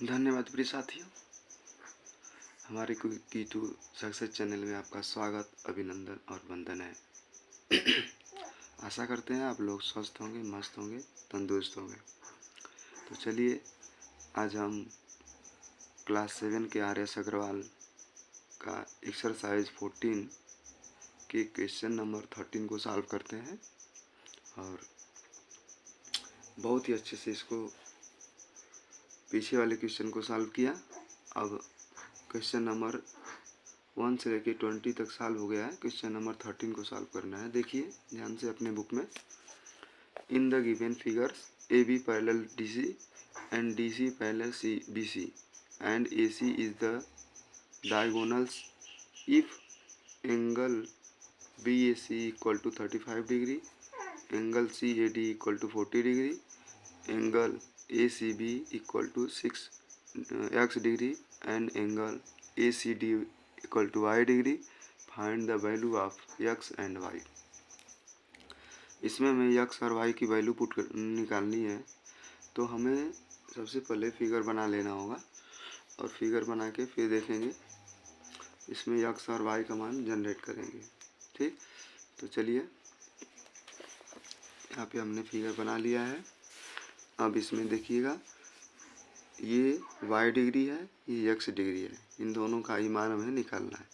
धन्यवाद प्रिय साथियों, हमारे की टू सक्सेस चैनल में आपका स्वागत, अभिनंदन और वंदन है। आशा करते हैं आप लोग स्वस्थ होंगे, मस्त होंगे, तंदुरुस्त होंगे। तो चलिए आज हम क्लास 7 के आर.एस. अग्रवाल का एक्सरसाइज 14 के क्वेश्चन नंबर 13 को सॉल्व करते हैं और बहुत ही अच्छे से इसको पीछे वाले क्वेश्चन को सॉल्व किया। अब क्वेश्चन नंबर 1 से लेकर 20 तक सॉल्व हो गया है। क्वेश्चन नंबर 13 को सॉल्व करना है। देखिए ध्यान से अपने बुक में, in the given figures A B parallel D C and D C parallel C B C and A C is the diagonals if angle B A C equal to 35 degree, angle C A D equal to 40 degree, angle A C B equal to 6 x degree and angle A C D equal to y degree, find the value of x and y। इसमें हमें x और y की value निकालनी है। तो हमें सबसे पहले फिगर बना लेना होगा और फिगर बना के फिर देखेंगे इसमें x और y का मान जनरेट करेंगे। ठीक, तो चलिए यहाँ पे हमने फिगर बना लिया है। अब इसमें देखिएगा ये y डिग्री है, ये x डिग्री है, इन दोनों का ही मान हमें निकालना है।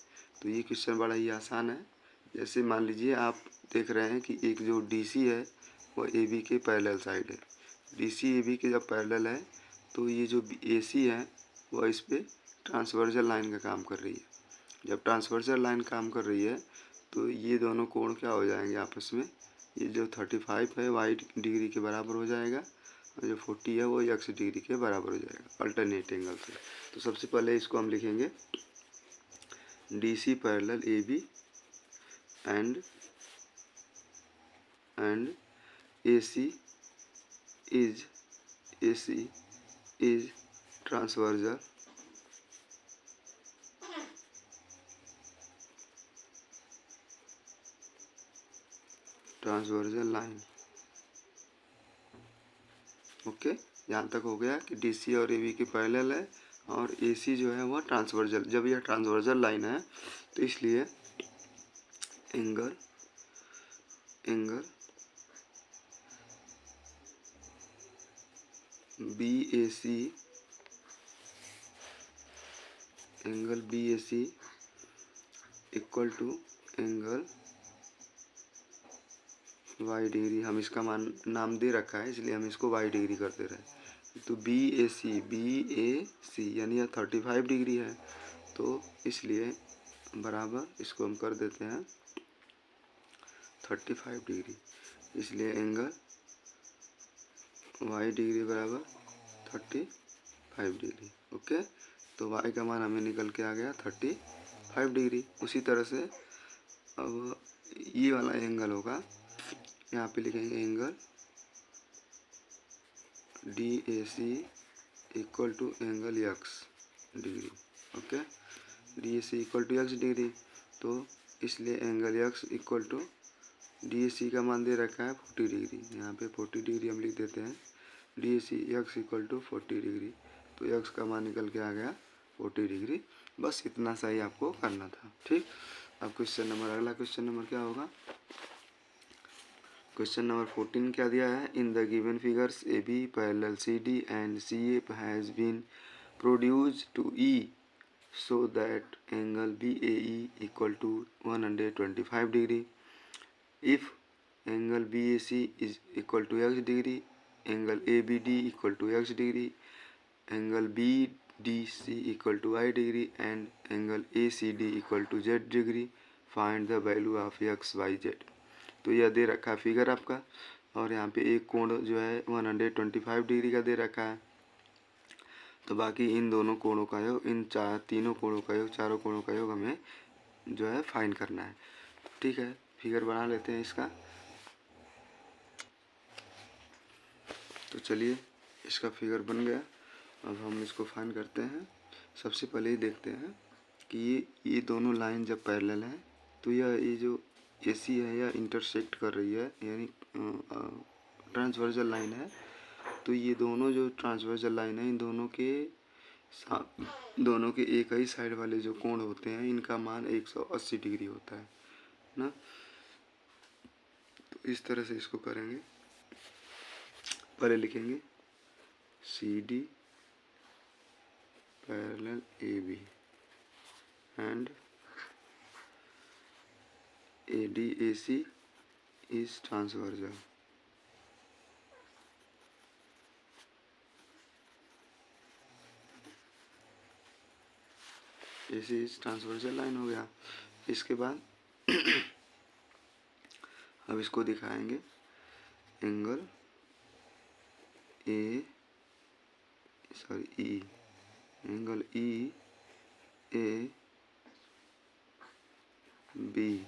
तो ये क्वेश्चन बड़ा ही आसान है। जैसे मान लीजिए आप देख रहे हैं कि एक जो DC है वो AB के पैरेलल साइड है। DC AB के जब पैरेलल है तो ये जो AC है वो इस पर ट्रांसवर्जल लाइन का काम कर रही है। जब ट्रांसवर्जल लाइन काम कर रही है तो ये दोनों कोण क्या हो जाएंगे आपस में, ये जो 35 है y डिग्री के बराबर हो जाएगा और जो 40 है वो x डिग्री के बराबर हो जाएगा अल्टरनेट एंगल से। तो सबसे पहले इसको हम लिखेंगे DC parallel AB and AC is transversal line. Okay, यहाँ तक हो गया कि DC और AB के पैरेलल है और AC जो है वह ट्रांसवर्जल। जब यह ट्रांसवर्जल लाइन है तो इसलिए angle BAC equal to angle y degree. हम इसका मान नाम दे रखा है इसलिए हम इसको y डिग्री कर दे रहे हैं। तो BAC यानी यह 35 डिग्री है, तो इसलिए बराबर इसको हम कर देते हैं 35 डिग्री। इसलिए एंगल y डिग्री बराबर 35 डिग्री। ओके, तो y का मान हमें निकल के आ गया 35 डिग्री। उसी तरह से अब ये वाला एंगल होगा, यहाँ पे लिखेंगे angle DAC equal to angle x degree. Okay, DAC equal to x degree, तो इसलिए angle x equal to DAC का मान दे रखा है 40 डिग्री। यहाँ पे 40 डिग्री हम लिख देते हैं। DAC x equal to 40 degree, तो x का मान निकल के आ गया 40 डिग्री। बस इतना सा ही आपको करना था। ठीक, अब अगला क्वेश्चन नंबर क्या होगा? क्वेश्चन नंबर 14 क्या दिया है? In the given figures A B parallel C D and C A has been produced to E so that angle B A E equal to 125 degree. If angle B A C is equal to x degree, angle A B D equal to x degree, angle B D C equal to y degree and angle A C D equal to z degree, find the value of x y z। तो यह दे रखा है figure आपका और यहाँ पे एक कोण जो है 125 डिग्री का दे रखा है। तो बाकी इन दोनों कोणों का योग, इन तीनों कोणों का योग, चारों कोणों का योग हमें जो है फाइंड करना है। ठीक है, फिगर बना लेते हैं इसका। तो चलिए इसका फिगर बन गया। अब हम इसको फाइंड करते हैं। सबसे पहले ही देखते हैं कि ये दोनों लाइन जब पैरेलल हैं तो ये जो AC है यह इंटरसेक्ट कर रही है, यानी ट्रांसवर्जल लाइन है। तो ये दोनों जो ट्रांसवर्जल लाइन है इन दोनों के दोनों के एक ही साइड वाले जो कोण होते हैं इनका मान 180 डिग्री होता है ना। तो इस तरह से इसको करेंगे। पहले लिखेंगे C D parallel A B and A D A C is transversal. AC is transversal line हो गया। इसके बाद अब इसको दिखाएंगे angle E angle E A B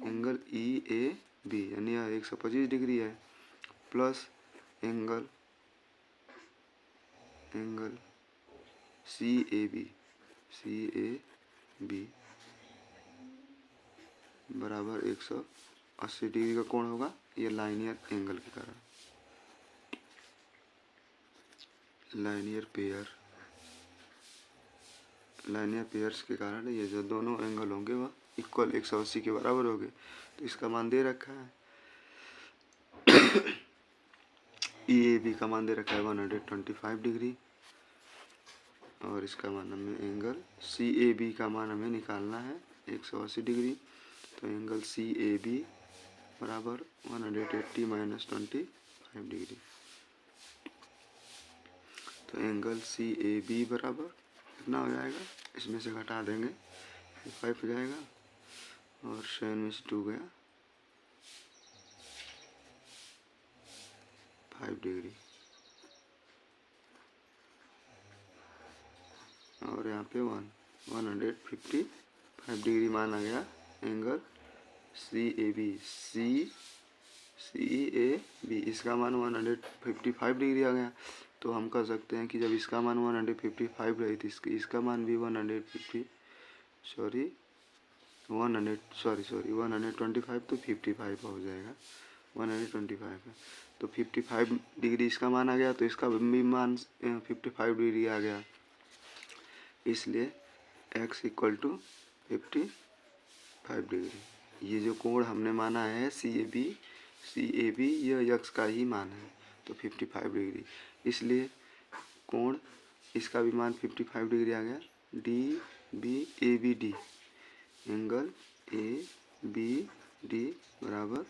angle E A B यानी यह 125 डिग्री है, plus angle C A B बराबर 180 डिग्री का कोण होगा। ये लाइनियर एंगल के कारण, लाइनियर पेयर्स के कारण ये जो दोनों एंगल होंगे वह इक्वल 180 के बराबर होंगे। तो इसका मान दे रखा है ई ए बी का मान दे रखा है 125 डिग्री, और इसका मान हमें एंगल सी ए बी का मान हमें निकालना है 180 डिग्री। तो एंगल सी ए बी बराबर 180 माइनस 25 डिग्री। तो एंगल सी ए बी बराबर कितना हो जाएगा, इसमें से घटा देंगे 5 हो जाएगा, और 7 में से 2 गया 5 डिग्री, और यहाँ पे 155 डिग्री मान आ गया एंगल सी ए बी। इसका मान 155 डिग्री आ गया। तो हम कह सकते हैं कि जब इसका मान 155 रही थी, इसका मान भी 125 तो 55 हो जाएगा, 125 है। तो 55 डिग्री इसका मान आ गया, तो इसका भी मान 55 डिग्री आ गया। इसलिए x इक्वल टू 55 डिग्री। ये जो कोण हमने माना है सी ए बी यह x का ही मान है, तो 55 डिग्री। इसलिए कोण इसका भी मान 55 डिग्री आ गया। D B A B D angle A B D बराबर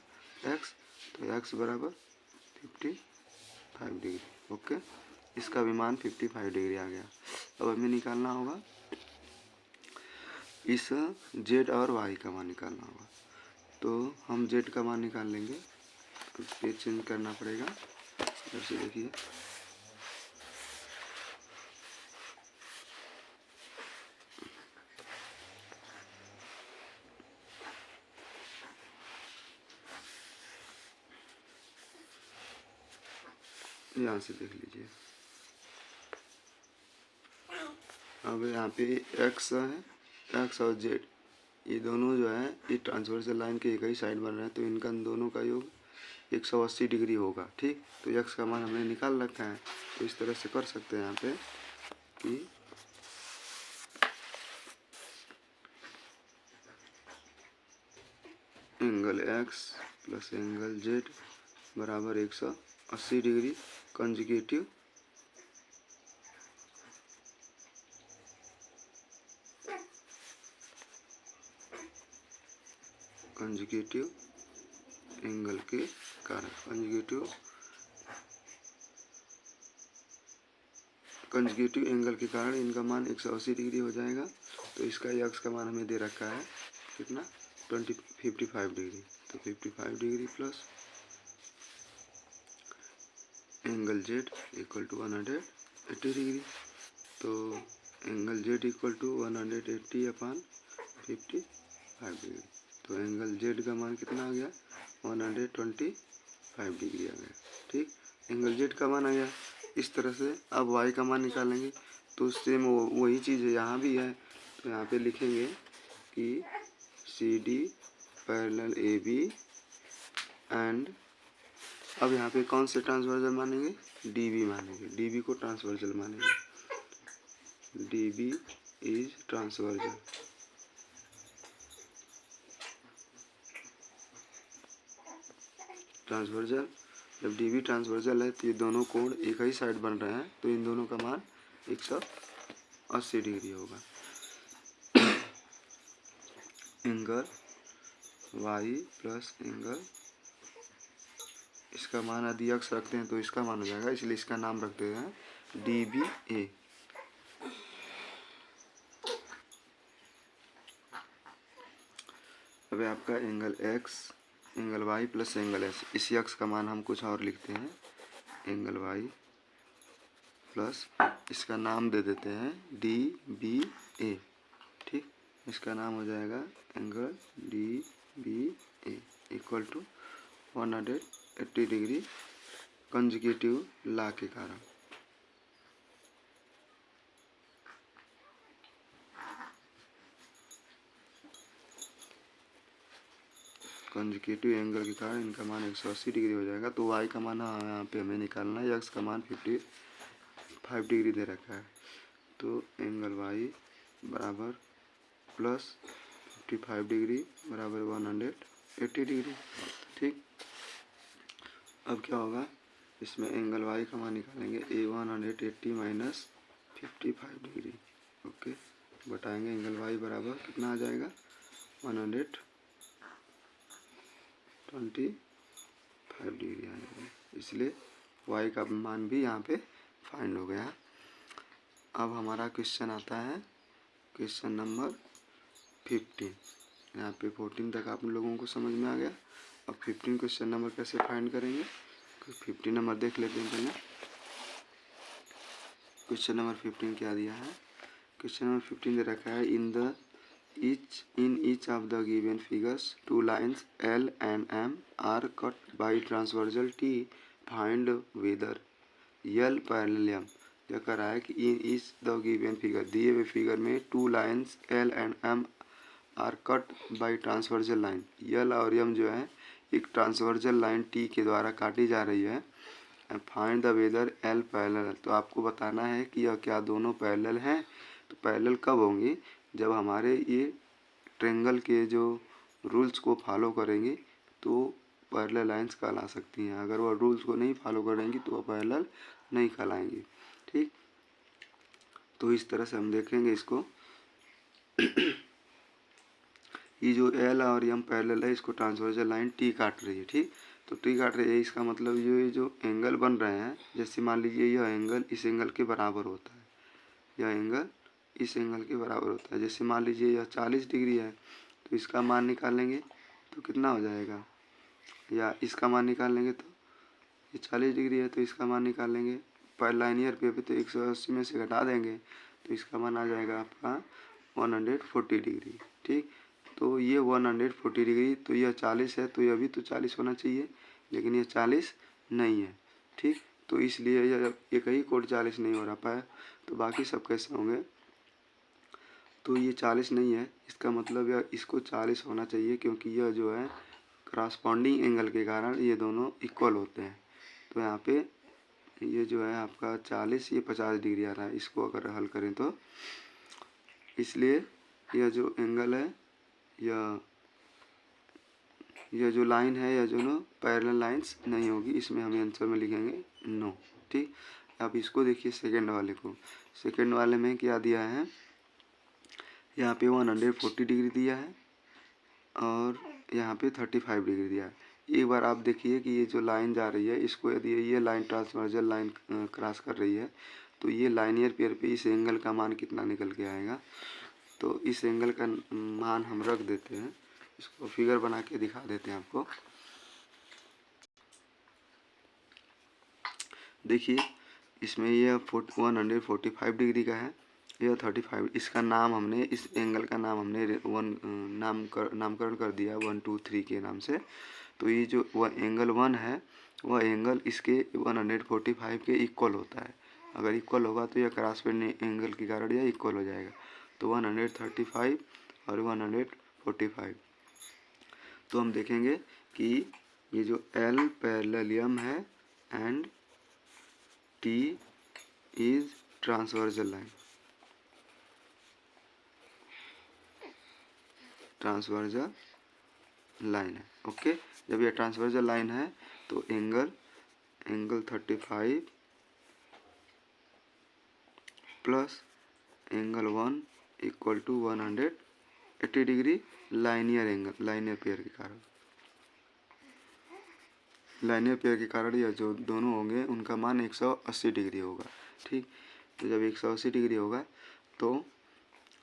x, तो x बराबर 55 डिग्री। ओके, इसका भी मान 55 डिग्री आ गया। अब हमें निकालना होगा इस z और y का मान निकालना होगा। तो हम z का मान निकाल लेंगे। पेज चेंज करना पड़ेगा। इधर से देखिए, यहाँ से देख लीजिए। अब यहाँ पे x है, x और z ये दोनों जो है ये ट्रांसवर्सल लाइन के एक ही साइड बन रहे हैं, तो इनका दोनों का योग 180 डिग्री होगा। ठीक, तो x का मान हमने निकाल रखा है। तो इस तरह से कर सकते हैं यहाँ पे कि angle x plus angle z बराबर 180 डिग्री कंजुगेटिव एंगल के कारण, कंजुगेटिव एंगल के कारण इनका मान 180 डिग्री हो जाएगा। तो इसका x का मान हमें दे रखा है कितना, 55 डिग्री। तो 55 degree plus angle z equal to 180 degree. तो angle z equal to 180 upon 55 degree. तो एंगल z का मान कितना आ गया, 125 डिग्री आ गया। ठीक, एंगल z का मान आ गया। इस तरह से अब y का मान निकालेंगे। तो सेम वही चीज़ है यहाँ भी है। तो यहाँ पे लिखेंगे कि C D parallel A B and अब यहाँ पे कौन से ट्रांसवर्जल मानेंगे, डीबी मानेंगे, डीबी को ट्रांसवर्जल मानेंगे, डीबी इज ट्रांसवर्जल। ट्रांसवर्जल, जब डीबी ट्रांसवर्जल है तो ये दोनों कोण एक ही साइड बन रहे हैं, तो इन दोनों का मान 180 डिग्री होगा। एंगल वाई प्लस एंगल, इसका मान यदि x रखते हैं तो इसका मान हो जाएगा, इसलिए इसका नाम रखते हैं डी बी ए। अब आपका angle x, angle y plus angle s, इसी x का मान हम कुछ और लिखते हैं एंगल y प्लस, इसका नाम दे देते हैं डी बी ए। ठीक, इसका नाम हो जाएगा angle D B A equal to 180 degree consecutive law के कारण। कंजिक्यूटिव एंगल के कारण इनका मान 180 डिग्री हो जाएगा। तो y का मान यहाँ पे हमें निकालना है, x का मान 55 डिग्री दे रखा है, तो एंगल y बराबर प्लस 55 डिग्री बराबर 180 डिग्री। ठीक, अब क्या होगा, इसमें एंगल y का मान निकालेंगे a 180 माइनस 55 डिग्री, ओके, बताएंगे एंगल y बराबर कितना आ जाएगा 125 डिग्री आ जाएगा, इसलिए y का मान भी यहाँ पे फाइंड हो गया। अब हमारा क्वेश्चन आता है क्वेश्चन नंबर 15। यहाँ पे 14 तक आप लोगों को समझ में आ गया। अब 15 क्वेश्चन नंबर कैसे फाइंड करेंगे, 15 नंबर देख लेते हैं पहले। क्वेश्चन नंबर 15 क्या दिया है, क्वेश्चन नंबर 15 दे रखा है इन each of the given figures two lines L and M are cut by transversal T, find whether L parallel M। क्या कर रहा है कि in each the given figure, दिए हुए फिगर में two lines L and M are cut by transversal line, L और M जो है एक ट्रांसवर्जल लाइन T के द्वारा काटी जा रही है। Find the whether L parallel, तो आपको बताना है कि यह क्या दोनों पैरेलल हैं। तो पैरेलल कब होंगी, जब हमारे ये ट्रेंगल के जो रूल्स को फॉलो करेंगी तो पैरेलल लाइंस कहला सकती हैं, अगर वह रूल्स को नहीं फॉलो करेंगी तो वह पैरेलल नहीं कहलाएंगी। ठीक, तो इस तरह से हम देखेंगे इसको। ये जो L और M पैरेलल है, इसको ट्रांसवर्जल लाइन T काट रही है। ठीक, तो T काट रही है, इसका मतलब ये जो एंगल बन रहे हैं, जैसे मान लीजिए यह एंगल इस एंगल के बराबर होता है, यह एंगल इस एंगल के बराबर होता है। जैसे मान लीजिए यह 40 डिग्री है, तो इसका मान निकालेंगे तो कितना हो जाएगा, या इसका मान निकालेंगे तो ये 40 डिग्री है, तो इसका मान निकालेंगे पर लाइनियर पे तो 180 में से घटा देंगे, तो इसका मान आ जाएगा आपका 140 डिग्री। ठीक, तो ये 140 डिग्री, तो यह 40 है, तो यह भी तो 40 होना चाहिए, लेकिन यह 40 नहीं है। ठीक, तो इसलिए यह एक ही कोण 40 नहीं हो रहा पाया, तो बाकी सब कैसे होंगे। तो ये 40 नहीं है, इसका मतलब यह इसको 40 होना चाहिए, क्योंकि यह जो है करस्पॉन्डिंग एंगल के कारण ये दोनों इक्वल होते हैं। तो यहाँ पे ये जो है आपका 40, ये 50 डिग्री आ रहा है, इसको अगर हल करें तो इसलिए यह जो एंगल है, यह जो लाइन है, यह जो नो पैरेलल लाइंस नहीं होगी, इसमें हम आंसर में लिखेंगे नो। ठीक, अब इसको देखिए सेकेंड वाले को, सेकेंड वाले में क्या दिया है, यहाँ पे 140 डिग्री दिया है और यहाँ पे 35 डिग्री दिया है। एक बार आप देखिए कि ये जो लाइन जा रही है, इसको यदि ये लाइन ट्रांसवर्जल लाइन क्रॉस कर रही है, तो ये लाइनियर पेयर पे इस एंगल का मान कितना निकल के आएगा। तो इस एंगल का मान हम रख देते हैं, इसको फिगर बना के दिखा देते हैं आपको। देखिए इसमें यह 145 डिग्री का है, यह 35, इसका नाम हमने, इस एंगल का नाम हमने नामकरण कर दिया 1 2 3 के नाम से। तो ये जो वह एंगल 1 है, वह एंगल इसके 145 के इक्वल होता है। अगर इक्वल होगा तो यह क्रॉस एंगल के कारण यह इक्वल हो जाएगा। तो 135 और 145, तो हम देखेंगे कि ये जो L पैरेलल M है and T is transversal line, transversal line है। ओके, जब ये ट्रांसवर्सल लाइन है तो angle 35 plus angle 1 equal to 180 degree linear angle, linear pair के कारण, लाइनियर पेयर के कारण यह जो दोनों होंगे उनका मान 180 डिग्री होगा। ठीक, तो जब 180 डिग्री होगा तो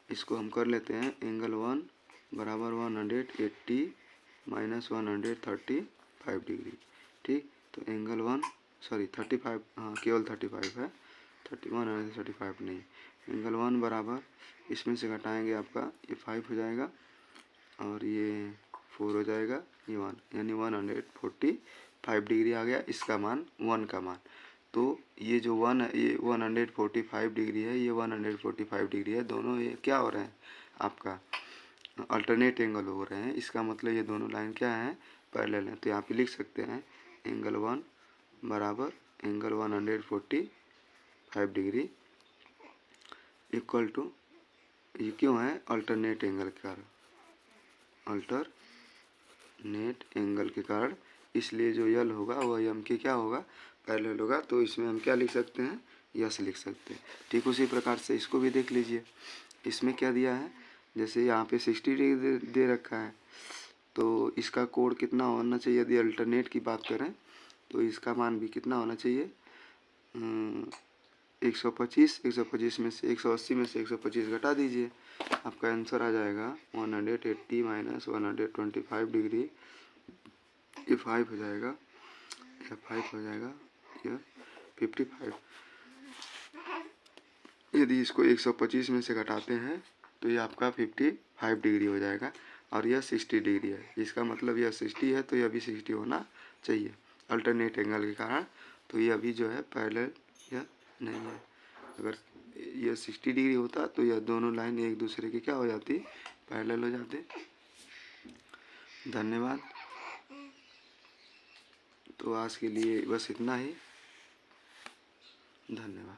इसको हम कर लेते हैं एंगल 1 बराबर 180 माइनस 135 डिग्री। ठीक, तो एंगल 1 सॉरी 35, हाँ केवल 35 है, 135 नहीं। एंगल 1 बराबर इसमें से घटाएंगे आपका ये 5 हो जाएगा और ये 4 हो जाएगा, ये 1, यानी 145 डिग्री आ गया इसका मान, 1 का मान। तो ये जो 1 है ये 145 डिग्री है, ये 145 डिग्री है, दोनों ये क्या हो रहे हैं आपका अल्टरनेट एंगल हो रहे हैं। इसका मतलब ये दोनों लाइन क्या है, पैरेलल है। तो यहाँ पे लिख सकते हैं एंगल 1 बराबर एंगल 145 डिग्री इक्वल टू, ये क्यों है अल्टरनेट एंगल के कारण, अल्टरनेट एंगल के कारण, इसलिए जो यल होगा वह एम के क्या होगा, पैरेलल होगा। तो इसमें हम क्या लिख सकते हैं, यस लिख सकते हैं। ठीक उसी प्रकार से इसको भी देख लीजिए, इसमें क्या दिया है, जैसे यहाँ पे 60 डिग्री दे रखा है तो इसका कोण कितना होना चाहिए, यदि अल्टरनेट की बात करें तो इसका मान भी कितना होना चाहिए, 125 में से 180 में से 125 घटा दीजिए, आपका आंसर आ जाएगा 180 माइनस 125 डिग्री, ये 5 हो जाएगा, यह 5 हो जाएगा, यह 55। यदि इसको 125 में से घटाते हैं तो ये आपका 55 डिग्री हो जाएगा और यह 60 डिग्री है। इसका मतलब यह 60 है तो यह भी 60 होना चाहिए अल्टरनेट एंगल के कारण। तो यह भी जो है पैरेलल यह नहीं है। अगर यह 60 डिग्री होता तो यह दोनों लाइन एक दूसरे की क्या हो जाती, पैरेलल हो जाते। धन्यवाद। तो आज के लिए बस इतना ही, धन्यवाद।